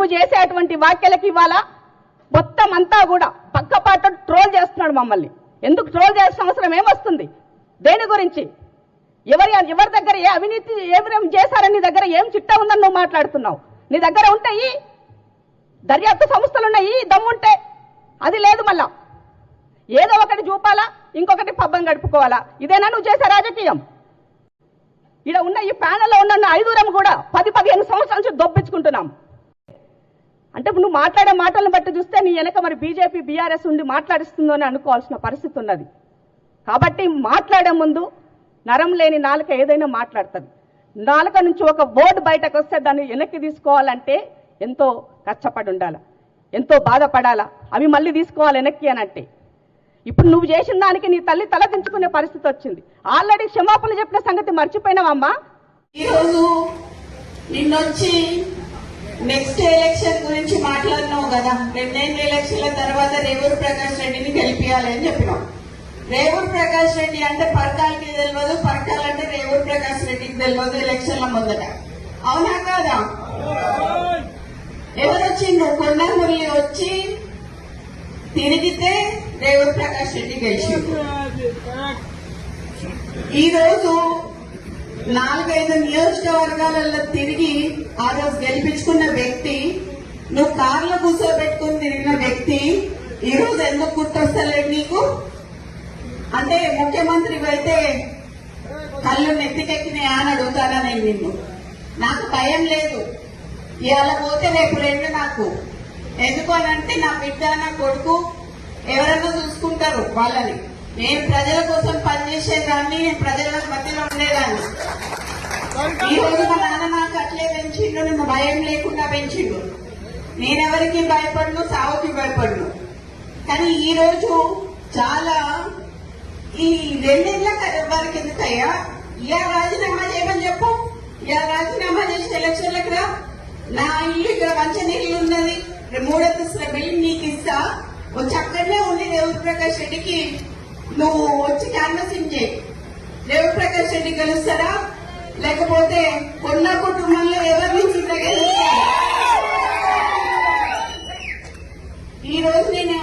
నువ్వు చేసేటువంటి వ్యాఖ్యలకి ఇవాళ మొత్తం అంతా కూడా పక్కపాట ట్రోల్ చేస్తున్నాడు మమ్మల్ని. ఎందుకు ట్రోల్ చేయాల్సిన అవసరం ఏమొస్తుంది? దేని గురించి? ఎవరి దగ్గర ఏ అవినీతి ఏమేమి చేశారని నీ దగ్గర ఏం చిట్టా ఉందని నువ్వు మాట్లాడుతున్నావు? నీ దగ్గర ఉంటాయి, దర్యాప్తు సంస్థలు ఉన్నాయి, దమ్ముంటే. అది లేదు. మళ్ళా ఏదో ఒకటి చూపాలా, ఇంకొకటి పబ్బం గడుపుకోవాలా. ఇదేనా నువ్వు చేసే రాజకీయం? ఇక్కడ ఉన్న ఈ ప్యానెల్లో ఉన్న 5 కూడా 10-15 సంవత్సరాల నుంచి దొబ్బించుకుంటున్నాం. అంటే నువ్వు మాట్లాడే మాటలను బట్టి చూస్తే నీ వెనక మరి బీజేపీ బీఆర్ఎస్ ఉండి మాట్లాడిస్తుందో అని అనుకోవాల్సిన పరిస్థితి ఉన్నది. కాబట్టి మాట్లాడే ముందు నరం లేని నాలుక ఏదైనా మాట్లాడుతుంది. నాలుక నుంచి ఒక బోర్డు బయటకు వస్తే దాన్ని వెనక్కి తీసుకోవాలంటే ఎంతో కష్టపడి ఉండాలి, ఎంతో బాధపడాలా. అవి మళ్ళీ తీసుకోవాలి వెనక్కి అని అంటే ఇప్పుడు నువ్వు చేసిన దానికి నీ తల్లి తలదించుకునే పరిస్థితి వచ్చింది. ఆల్రెడీ క్షమాపణలు చెప్పిన సంగతి మర్చిపోయినావమ్మా. ఈరోజు నిన్నొచ్చి నెక్స్ట్ ఎలక్షన్ గురించి మాట్లాడినావు కదా. 2 ఎలక్షన్ల తర్వాత రేవూరు ప్రకాష్ రెడ్డిని గెలిపియాలి అని చెప్పినావు. రేవూరు ప్రకాష్ రెడ్డి అంటే పరకాలకి తెలియదు, పరకాలంటే రేవూరు ప్రకాష్ రెడ్డికి తెలియదు ఎలక్షన్ల ముందట. అవునా కాదా? ఎవరొచ్చిండ్రు? కొండ మురళి వచ్చి తిరిగితే రేవూరు ప్రకాష్ రెడ్డి గెలిచిండు. ఈ రోజు 4-5 నియోజకవర్గాలలో తిరిగి ఆ రోజు గెలిపించుకున్న వ్యక్తి, నువ్వు కార్లో కూర్చోబెట్టుకుని తిరిగిన వ్యక్తి ఈ రోజు ఎందుకు గుర్తొస్తలేదు నీకు? అంటే ముఖ్యమంత్రి అయితే కళ్ళు నెత్తికెక్కినాయా అని అడుగుతానా నేను నిన్ను? నాకు భయం లేదు. ఇవాళ పోతే రేపు 2 నాకు. ఎందుకు అనంటే నా బిడ్డ, నా కొడుకు ఎవరన్నా చూసుకుంటారు వాళ్ళని. నేను ప్రజల కోసం పనిచేసేదాన్ని, నేను ప్రజల మధ్యలో ఉండేదాన్ని. ఈ రోజు మా నాన్న నాకు అట్లే పెంచిండు, నన్ను భయం లేకుండా పెంచిండు. నేనెవరికి భయపడను, సావుకి భయపడను. కానీ ఈ రోజు చాలా ఈ 2 ఏళ్ల వరకు ఎందుకయ్యా? ఇలా రాజీనామా చేయమని చెప్పు. ఇలా రాజీనామా చేసి ఎలక్షన్లకు రా. నా ఇల్లు ఇక్కడ మంచినీళ్ళు ఉన్నది, 3 అంతస్తుల బిల్డింగ్ నీకు ఇస్తా. వచ్చి అక్కడనే ఉండి రేవూరు ప్రకాష్ రెడ్డికి నువ్వు వచ్చి క్యాన్వసింగ్ చేయి. రేవూరు ప్రకాష్ రెడ్డి గెలుస్తారా, లేకపోతే కొన్న కుటుంబంలో ఎవరి నుంచి గెలుస్తారా? ఈ రోజు నేను